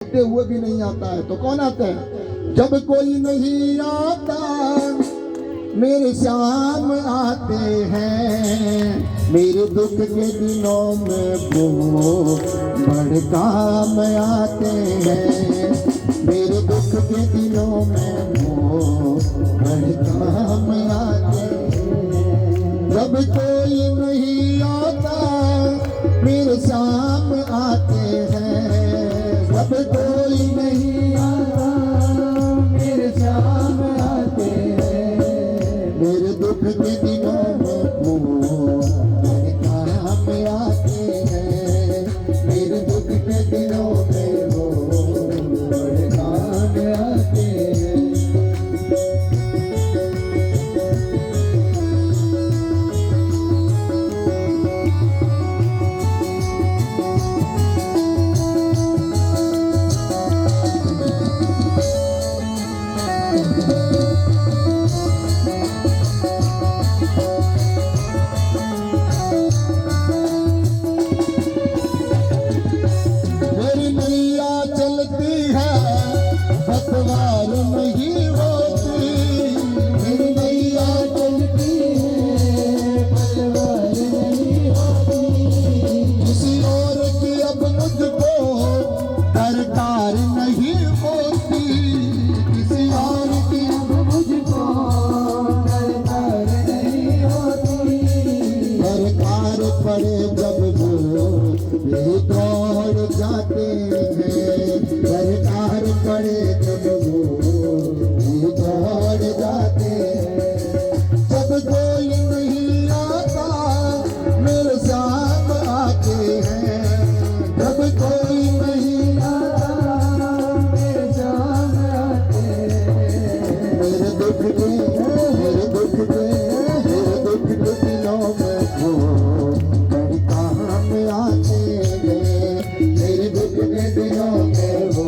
देखते हुए भी नहीं आता है तो कौन आता है? जब कोई नहीं आता मेरे श्याम आते हैं, मेरे दुख के दिनों में वो बड़े काम आते हैं, मेरे दुख के दिनों में वो बड़े काम आते हैं। जब कोई नहीं आता मेरे श्याम आते हैं, जब कोई नहीं आता मेरे श्याम आते हैं, मेरे दुख के दिनों में वो मेरे काम आते हैं, मेरे दुख के दिनों में वो मेरे काम आते हैं। पतवार नहीं होती मेरी नैया चलती है, पतवार नहीं होती, किसी और की अब मुझको दरकार नहीं होती, किसी और की अब मुझको दरकार नहीं होती। दरकार पड़े जब वो दौड़ जाते हैं, दरकार पड़े जब वो दौड़ जाते हैं। जब कोई नहीं आता मेरे श्याम आते हैं, जब कोई नहीं आता मेरे श्याम आते हैं, मेरे दुख के मेरे दुख के मेरे दुख के दिनों में वो बड़े काम आते हैं, मेरे दुख के दिनों में वो